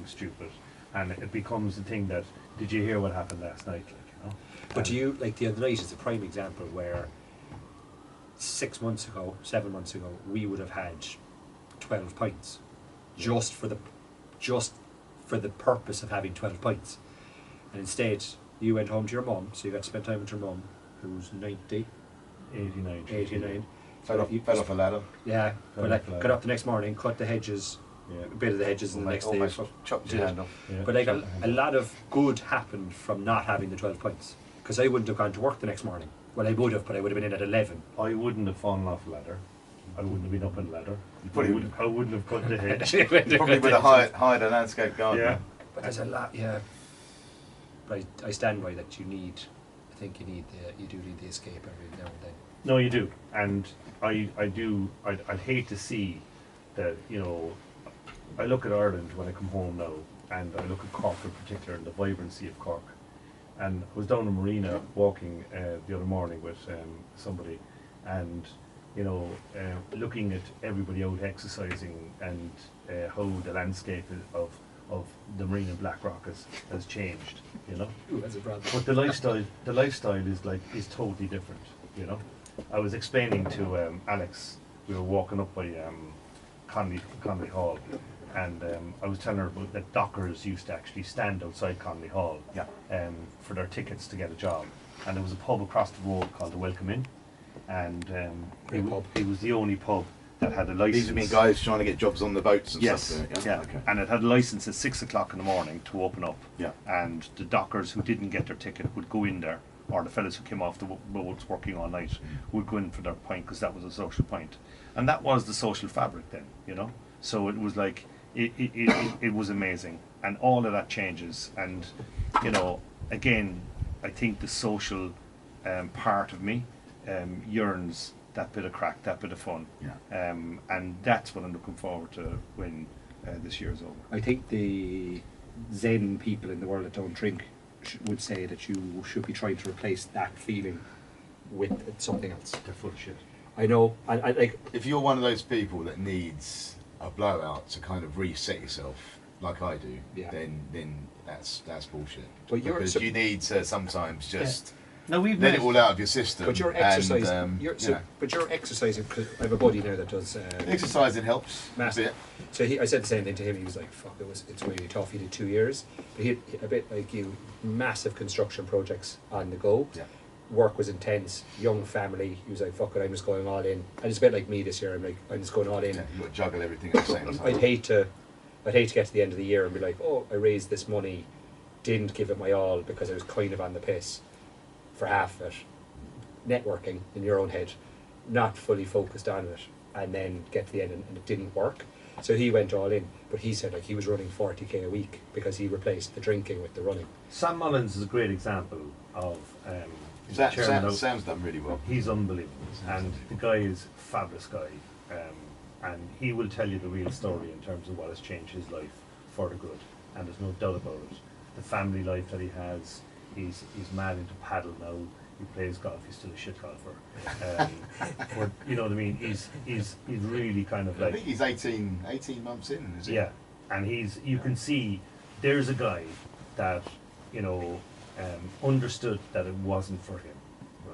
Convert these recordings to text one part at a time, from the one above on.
something stupid, and it becomes the thing that, did you hear what happened last night? But do you, like the other night is a prime example where 7 months ago, we would have had 12 pints just for the purpose of having 12 pints. And instead, you went home to your mum, so you got to spend time with your mum, who's 90, 89. Fell off a ladder. Yeah, but got up the next morning, cut the hedges, a bit of the hedges, and the next day chopped your hand off. Yeah. But like a lot of good happened from not having the 12 pints, because I wouldn't have gone to work the next morning. Well, I would have, but I would have been in at 11. I wouldn't have fallen off a ladder. I wouldn't have been up on the ladder. I wouldn't have cut the hedge. Probably would have hired a landscape gardener. Yeah. But there's a lot, yeah. But I stand by that. You do need the escape every now and then. No, you do, and I'd hate to see that, I look at Ireland when I come home now, and I look at Cork in particular and the vibrancy of Cork. And I was down in Marina walking the other morning with somebody, and looking at everybody out exercising, and how the landscape of the Marina and Blackrock has changed, Ooh, that's a brother. But the lifestyle is totally different, I was explaining to Alex, we were walking up by Conley Hall, and I was telling her about that dockers used to actually stand outside Conley Hall for their tickets to get a job, and there was a pub across the road called the Welcome Inn, and it was the only pub that had a license. These would be guys trying to get jobs on the boats and stuff. Yeah. Okay. And it had a license at 6 o'clock in the morning to open up. Yeah. And the dockers who didn't get their ticket would go in there, or the fellas who came off the boats working all night would go in for their pint, because that was a social pint. And that was the social fabric then, So it was like, it was amazing. And all of that changes. And, again, I think the social part of me yearns that bit of crack, that bit of fun. Yeah. And that's what I'm looking forward to when this year's over. I think the Zen people in the world that don't drink would say that you should be trying to replace that feeling with something else. They're full of shit. I know. I like. If you're one of those people that needs a blowout to kind of reset yourself, like I do, then that's bullshit. But because you need to sometimes just let it all out of your system. But you're exercising. But you're exercising, because I have a buddy now that does. Exercising helps a bit. So I said the same thing to him. He was like, "Fuck, it's really tough." He did 2 years, but he a bit like you, massive construction projects on the go. Yeah. Work was intense. Young family. He was like, "Fuck it, I'm just going all in." And it's a bit like me this year. I'm just going all in. Yeah, you got to juggle everything at the same time. I'd hate to get to the end of the year and be like, "Oh, I raised this money, didn't give it my all because I was kind of on the piss for half of it." Networking in your own head, not fully focused on it, and then get to the end and it didn't work. So he went all in, but he said like he was running 40k a week because he replaced the drinking with the running. Sam Mullins is a great example of Sam's done really well. He's unbelievable, and the guy is a fabulous guy, and he will tell you the real story in terms of what has changed his life for the good, and there's no doubt about it. The family life that he has, he's mad into paddle now. He plays golf. He's still a shit golfer. But you know what I mean. He's really kind of like. I think he's 18 months in, is he? Yeah, and you can see there's a guy that understood that it wasn't for him,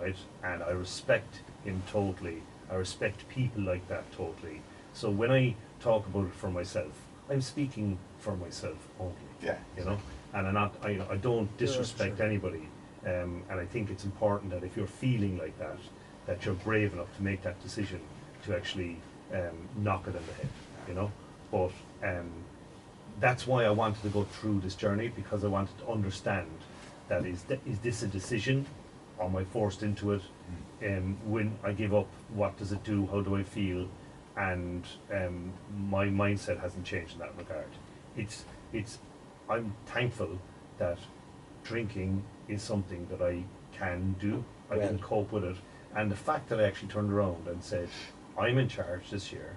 right? And I respect him totally. I respect people like that totally. So when I talk about it for myself, I'm speaking for myself only. Yeah. And I don't disrespect anybody. And I think it's important that if you're feeling like that, that you're brave enough to make that decision to actually knock it in the head, But that's why I wanted to go through this journey, because I wanted to understand that is this a decision, or am I forced into it? When I give up, what does it do? How do I feel? And my mindset hasn't changed in that regard. I'm thankful that drinking is something that I can do. I can cope with it. And the fact that I actually turned around and said, I'm in charge this year,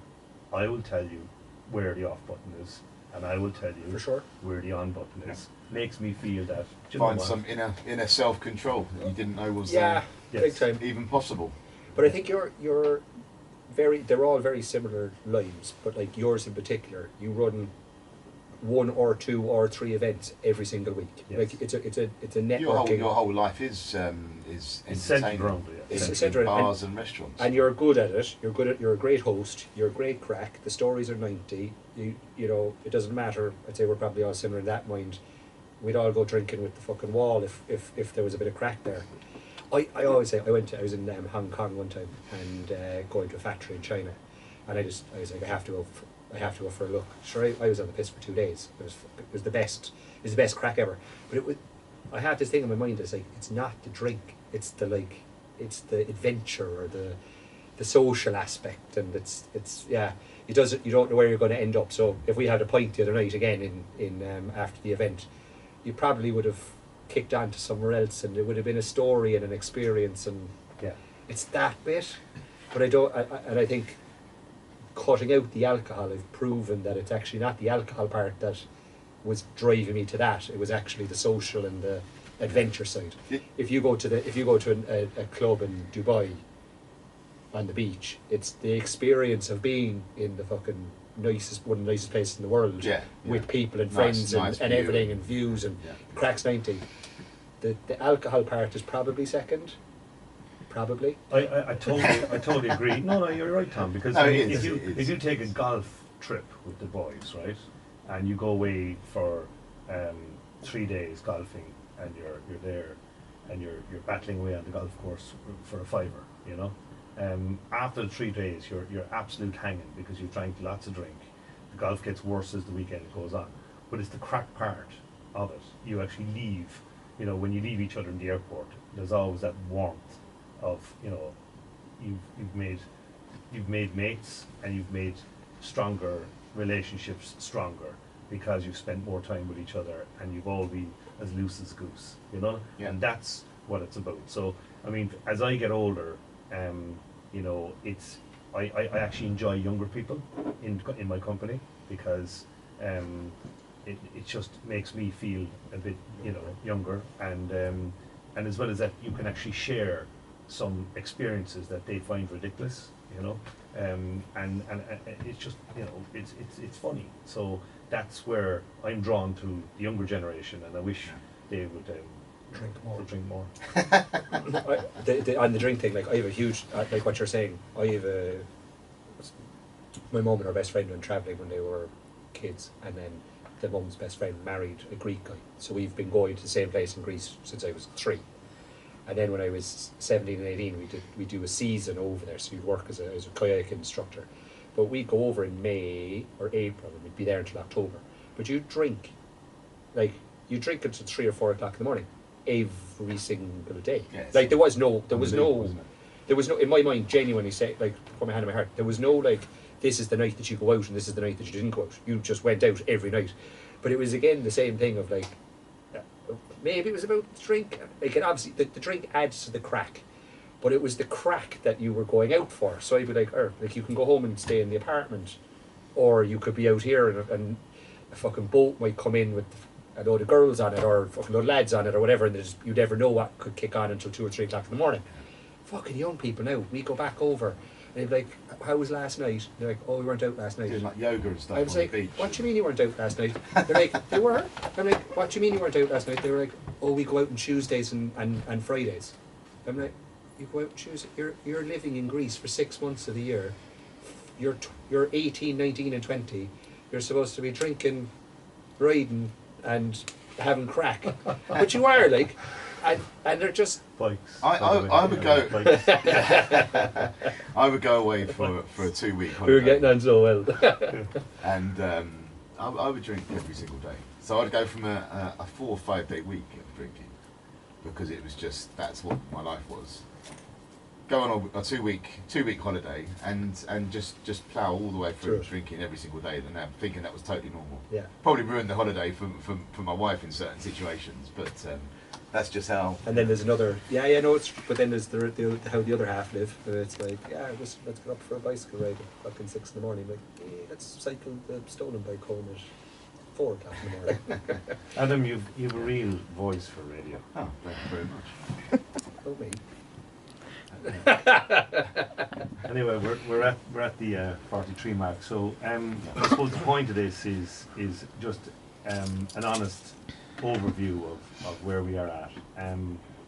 I will tell you where the off button is, and I will tell you for sure where the on button is. Makes me feel that find some inner self-control that you didn't know was big time. Even possible. But I think they're all very similar lives, but like yours in particular, you run 1 or 2 or 3 events every single week. Yes. Like it's a networking. Your whole life is centred entertainment. around it. It's in centred bars and restaurants. And you're good at it. You're a great host. You're a great crack. The stories are 90. You know, it doesn't matter. I'd say we're probably all similar in that mind. We'd all go drinking with the fucking wall if there was a bit of crack there. I always say I was in Hong Kong one time and going to a factory in China, and I was like I have to go for a look. Sure, I was on the piss for 2 days. It was the best crack ever. But I have this thing in my mind that's like it's not the drink. It's the adventure or the social aspect, and it's you don't know where you're going to end up. So if we had a pint the other night again in after the event, you probably would have kicked on to somewhere else, and it would have been a story and an experience, and it's that bit. But I think cutting out the alcohol, I've proven that it's actually not the alcohol part that was driving me to that. It was actually the social and the adventure side. If you go to a club in Dubai on the beach, it's the experience of being in the fucking one of the nicest places in the world with people and friends and everything and views and cracks 90. The alcohol part is probably second. Probably. I totally agree. No, you're right, Tom. Because if you take a golf trip with the boys, right, and you go away for 3 days golfing, and you're there, and you're battling away on the golf course for a fiver, you know. After the 3 days, you're absolute hanging because you've drank lots of drink. The golf gets worse as the weekend goes on, but it's the crack part of it. You actually leave. You know, when you leave each other in the airport, there's always that warmth of, you know, you've made mates, and you've made stronger relationships stronger because you've spent more time with each other, and you've all been as loose as goose, you know. And that's what it's about. So I mean, as I get older, you know, I actually enjoy younger people in my company because it just makes me feel a bit, you know, younger, and as well as that, you can actually share some experiences that they find ridiculous, you know, and it's just, you know, it's funny. So that's where I'm drawn to the younger generation, and I wish they would drink more. On the drink thing, like I have a huge, like what you're saying, my mum and her best friend went travelling when they were kids, and then the mum's best friend married a Greek guy, so we've been going to the same place in Greece since I was 3. And then when I was 17 and 18, we do a season over there, so you'd work as a kayak instructor. But we'd go over in May or April, and we'd be there until October. But you drink until 3 or 4 o'clock in the morning every single day. Yes. Like there was no in my mind, genuinely say, like, put my hand on my heart, there was no like, this is the night that you go out and this is the night that you didn't go out. You just went out every night. But it was again the same thing of like, maybe it was about the drink. Like, and obviously the drink adds to the crack, but it was the crack that you were going out for. So I'd be like, like you can go home and stay in the apartment, or you could be out here and a fucking boat might come in with a load of girls on it, or a fucking load of lads on it, or whatever, and you never know what could kick on until 2 or 3 o'clock in the morning. Fucking young people now, we go back over, and they'd be like, how was last night? They're like, oh, we weren't out last night. Doing like yoga and stuff. I was like, what do you mean you weren't out last night? They're like, they were. I'm like, what do you mean you weren't out last night? They were like, oh, we go out on Tuesdays and Fridays. I'm like, you go out on Tuesday? You're living in Greece for 6 months of the year. You're 18, 19 and 20. You're supposed to be drinking, riding and having crack. But you are, like, and they're just bikes. I would go. I would go away for a 2-week holiday. We were getting on so well. And I would drink every single day. So I'd go from a 4 or 5 day week of drinking, because it was just, that's what my life was. Go on a 2-week holiday and just plough all the way through drinking every single day, and thinking that was totally normal. Yeah. Probably ruined the holiday for my wife in certain situations, but that's just how. And then there's another, but then there's how the other half live. It's like, let's get up for a bicycle ride at fucking 6 in the morning. Like, let's cycle the stolen bike home at 4 o'clock in the morning. Adam, you've a real voice for radio. Oh, thank you very much. Oh, me. Anyway, we're at the 43 mark. So I suppose the point of this is just an honest overview of where we are at.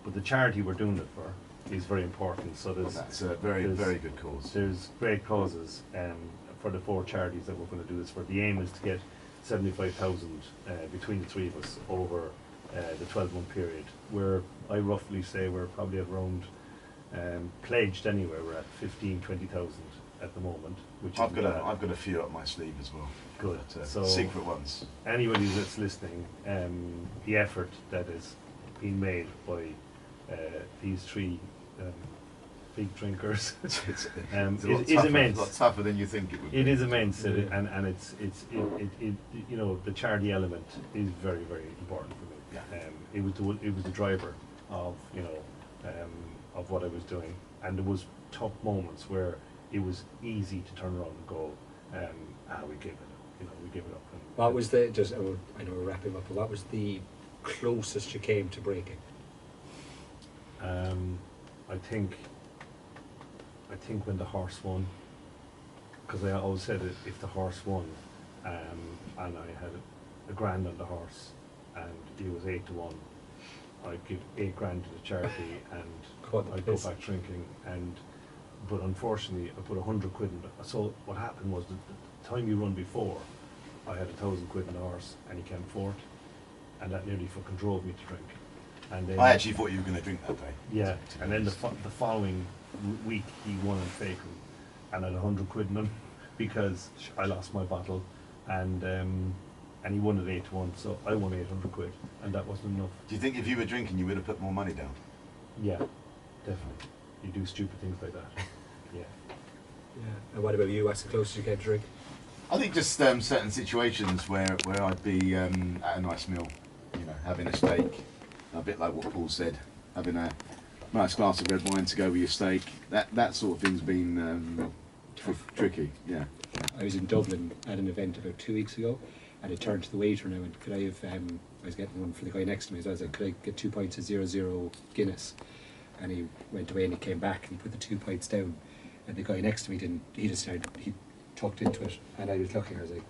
But the charity we're doing it for is very important. So That's a very good cause. There's great causes for the 4 charities that we're going to do this for. The aim is to get 75,000 between the 3 of us over the 12-month period. I roughly say we're probably at around pledged anyway. We're at 20,000 at the moment. Which I've got a few up my sleeve as well. Good. But, So secret ones. Anybody that's listening, the effort that is being made by these 3 big drinkers It's is immense. A lot tougher than you think it would be. It is immense, and it's you know, the charity element is very, very important for me. Yeah. It was the driver of, you know, of what I was doing, and there was tough moments where it was easy to turn around and go, we gave it up, you know, we gave it up. What was the, just, I know we're wrapping up, but what was the closest you came to breaking? I think when the horse won, because I always said that if the horse won, and I had a grand on the horse, and it was 8-1, I'd give 8 grand to the charity, and I'd go back drinking. But unfortunately, I put 100 quid in it. So what happened was that the time you run before, I had 1,000 quid in the horse, and he came fourth, and that nearly fucking drove me to drink. And then, I actually thought you were going to drink that day. yeah, and then the following week he won in Faken, and I had 100 quid in him because I lost my bottle, and he won at 8-1, so I won 800 quid, and that wasn't enough. Do you think if you were drinking you would have put more money down? Yeah, definitely. You do stupid things like that. Yeah. Yeah. And what about you? What's the closest you came to drink? I think just certain situations where I'd be at a nice meal, you know, having a steak, a bit like what Paul said, having a nice glass of red wine to go with your steak. That sort of thing's been tricky. Yeah. I was in Dublin at an event about 2 weeks ago, and I turned to the waiter and I went, could I have, I was getting one for the guy next to me, so I was like, could I get 2 pints of 00 Guinness? And he went away and he came back and he put the 2 pints down, and the guy next to me didn't, he tucked into it, and I was looking, I was like,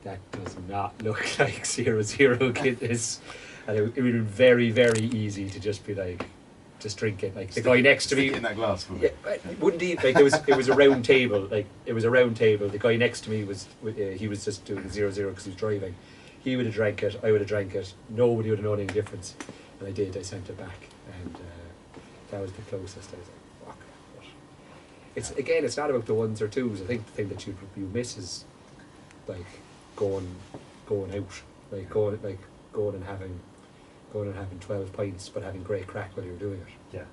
that does not look like 00 Guinness. And it would have been very, very easy to just be like, just drink it. Like the guy next to me, in that glass for me. yeah, wouldn't he? Like it was a round table. Like it was a round table. The guy next to me was he was just doing 00 because he was driving. He would have drank it. I would have drank it. Nobody would have known any difference. And I did. I sent it back, and that was the closest. I was like, fuck. But it's again, it's not about the ones or twos. I think the thing that you miss is like going out, like going and having 12 pints, but having great crack while you're doing it. Yeah.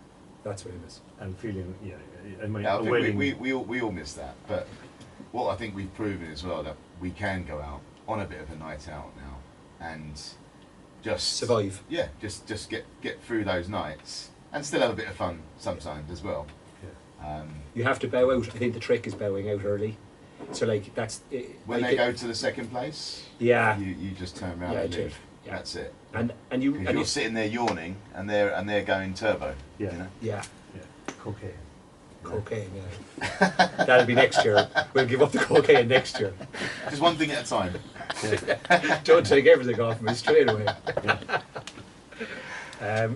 That's what I miss. And feeling, yeah. I think we all miss that. But what I think we've proven as well, that we can go out on a bit of a night out now and just Survive. Yeah, just get through those nights and still have a bit of fun sometimes as well. Yeah. You have to bow out. I think the trick is bowing out early. So like that's When they go to the second place, yeah, you just turn around Yeah, and I do. leave. Yeah. That's it. and Because you're sitting there yawning and they're going turbo. Yeah. You know? yeah, Cocaine. cocaine. Yeah, that'll be next year. We'll give up the cocaine next year. Just one thing at a time. Yeah. Don't take everything off me straight away.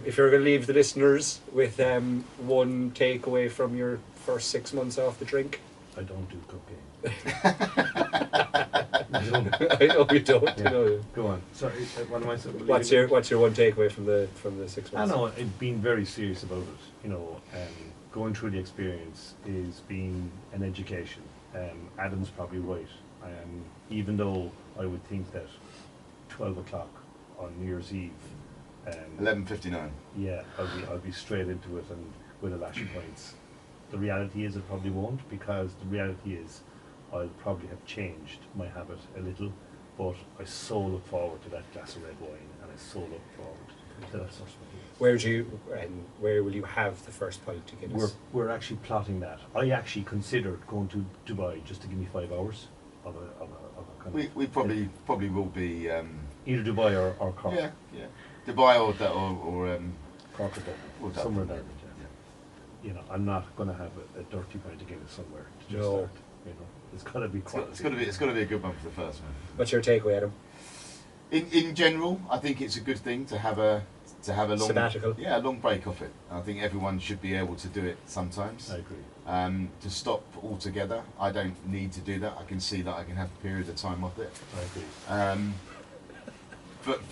If you're going to leave the listeners with one takeaway from your first 6 months off the drink, I don't do cocaine. I know you don't. Yeah. I know. Go on. Sorry, what am I saying? What's your one takeaway from the 6 months? I know, being very serious about it. You know, going through the experience is being an education. Adam's probably right. Even though I would think that 12 o'clock on New Year's Eve, 11:59. yeah, I'll be straight into it and with a lash of points. The reality is it probably won't, because the reality is I'll probably have changed my habit a little, but I so look forward to that glass of red wine, and I so look forward to that first one. Where will you have the first pint to Guinness? We're actually plotting that. I actually considered going to Dubai just to give me 5 hours of a kind of. We probably will be. Either Dubai or Cork. Yeah. Dubai or Cork or Dublin, Dublin, somewhere there. yeah. I'm not going to have a dirty pint of Guinness somewhere to just No. start. It's got to be quality. It's got to be a good one for the first one. What's your takeaway, Adam? In general, I think it's a good thing to have a long Sabbatical. Yeah, a long break off it. I think everyone should be able to do it sometimes. I agree. To stop altogether, I don't need to do that. I can see that I can have a period of time off it. I agree.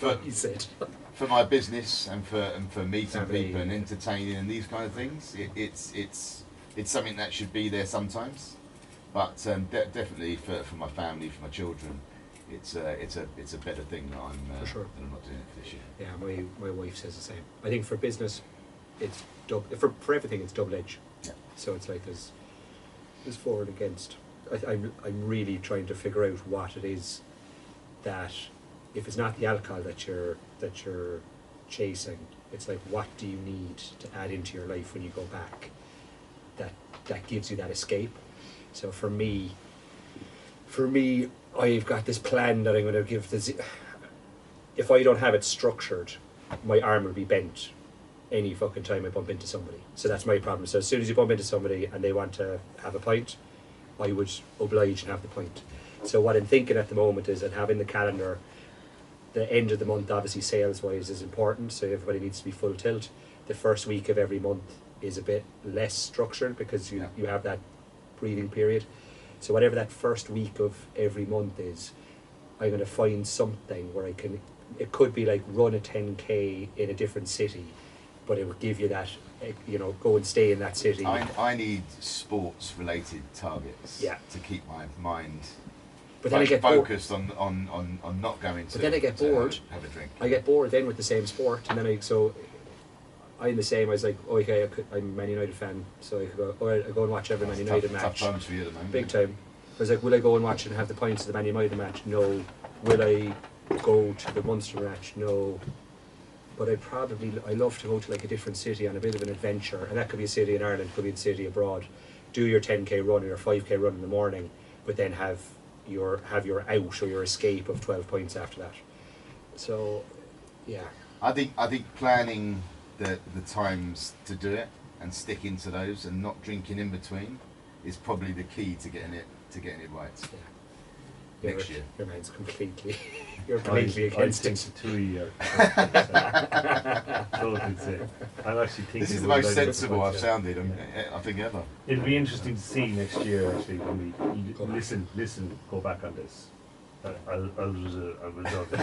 But You said. for my business and for meeting Family. people and entertaining and these kind of things, it's something that should be there sometimes. But definitely for my family, for my children, it's a better thing that For sure. that I'm not doing it this year. Yeah, my wife says the same. I think for business, it's for everything it's double edged. Yeah. So it's like there's for and against. I'm really trying to figure out what it is that, if it's not the alcohol that you're chasing, it's like, what do you need to add into your life when you go back that gives you that escape. So for me, I've got this plan that I'm going to give if I don't have it structured, my arm will be bent any fucking time I bump into somebody. So that's my problem. So as soon as you bump into somebody and they want to have a pint, I would oblige and have the pint. So what I'm thinking at the moment is that having the calendar, the end of the month, obviously sales-wise, is important, so everybody needs to be full tilt. The first week of every month is a bit less structured because you have that breathing period. So whatever that first week of every month is, I'm going to find something where it could be like run a 10k in a different city, but it would give you that, go and stay in that city. I need sports-related targets to keep my mind But then I get bored. focused on not going to. But then I get bored. Have a drink. I get bored then with the same sport, and then I'm the same. I was like, okay, I'm a Man United fan, so I could go. Or I go and watch every Man United match. Tough times for you at the moment. Big time. I was like, will I go and watch and have the points of the Man United match? No. Will I go to the Munster match? No. But I love to go to like a different city on a bit of an adventure, and that could be a city in Ireland, could be a city abroad. Do your 10k run or your 5k run in the morning, but then have your out or your escape of 12 points after that. So, yeah. I think planning the times to do it and sticking to those and not drinking in between is probably the key to getting it right. Yeah. Next year. Your mind's completely against it. 2 years. Totally same. I'm actually thinking. This is the about most that. sensible I've sounded, I think, ever. It'll be interesting to see next year, actually, when we listen, go back on this. I'll result in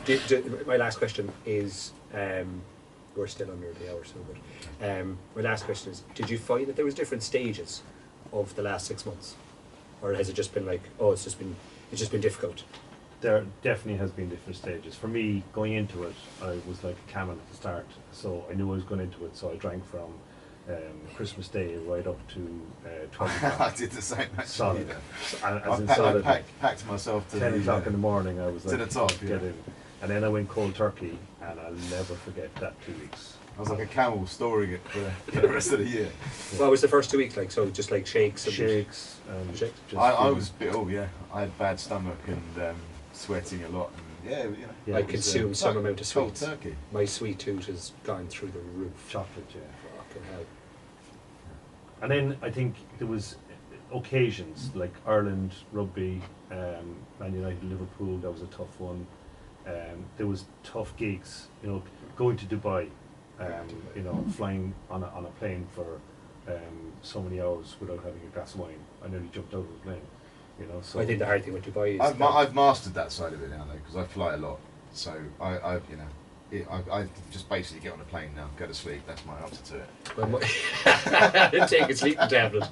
it. My last question is, we're still under the hour, so good. My last question is, did you find that there was different stages of the last 6 months? Or has it just been like, it's just been difficult? There definitely has been different stages. For me, going into it, I was like a camel at the start, so I knew I was going into it, so I drank from Christmas Day right up to 12 o'clock. I did the same actually. Solid. I packed myself to 10 o'clock in the morning, I was like, to the top, get in. And then I went cold turkey, and I'll never forget that 2 weeks. I was like a camel storing it for the rest of the year. What was the first 2 weeks like? So just like shakes? Shakes. Shakes. I was a bit, I had bad stomach and sweating a lot. And I consumed some amount of sweets. Cold turkey. My sweet tooth has gone through the roof. Chocolate, yeah. Fucking hell. And then I think there was occasions like Ireland, rugby, Man United, Liverpool, that was a tough one. There was tough gigs, going to Dubai, flying on a plane for so many hours without having a glass of wine. I nearly jumped out of the plane. So I think the hard thing with Dubai is I've mastered that side of it now, though, because I fly a lot. So I just basically get on a plane now, go to sleep. That's my answer to it. take a sleeping tablet.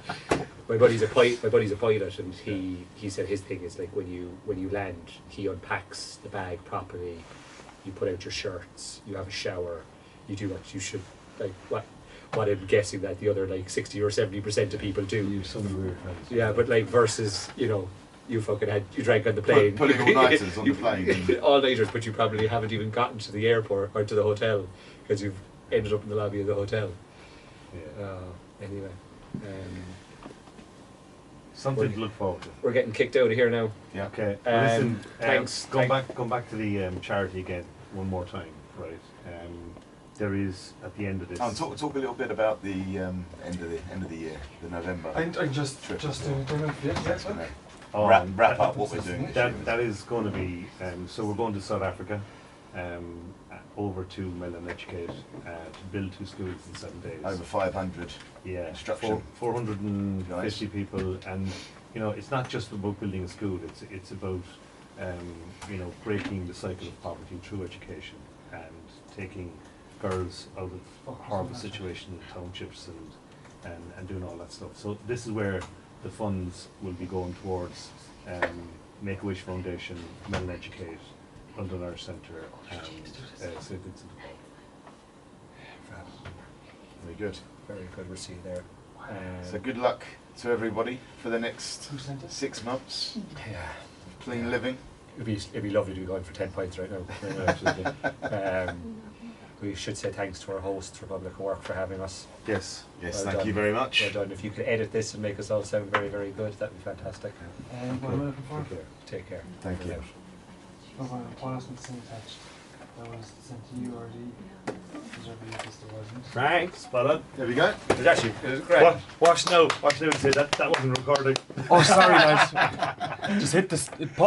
My buddy's a pilot, and he said his thing is like when you land, he unpacks the bag properly. You put out your shirts. You have a shower. You do what you should, like what I'm guessing that the other like 60 or 70% of people do. You have so many weird friends. Yeah, but like versus you drank on the plane. Pulling all-nighters on the plane. All-nighters, but you probably haven't even gotten to the airport or to the hotel because you've ended up in the lobby of the hotel. Yeah. Anyway. Something to look forward to. We're getting kicked out of here now. Yeah. Okay. Well, listen, thanks. Going back to the charity again one more time, right? there is at the end of this. Talk a little bit about the end of the year, the November. I just trip. that's Gonna Oh, wrap up what we're doing this year. That is going to be, so we're going to South Africa, over to Mellon Educate, to build 2 schools in 7 days. Over 500 Yeah, instruction. 450 Nice. people, and you know, it's not just about building a school, it's about you know, breaking the cycle of poverty through education and taking girls out of horrible situation in townships and doing all that stuff. So this is where the funds will be going towards Make-A-Wish Foundation, Mellon Educate, London Irish Centre, and St. Vincent de Paul. Very good. Very good. We'll see you there. So good luck to everybody for the next 6 months. Yeah. Clean living. It'd be lovely to be going for 10 pints right now. Absolutely. We should say thanks to our host, Republic of Work, for having us. Yes. Yes, Well thank done. you very much. Well done. If you could edit this and make us all sound very, very good, that'd be fantastic. what am I looking for? Take care. Thank you. What else was attached? That was sent to you already. Wasn't. Frank, spot on. There we go. It was great. Watch now and say that wasn't recording. Oh, sorry, lads. Just hit this.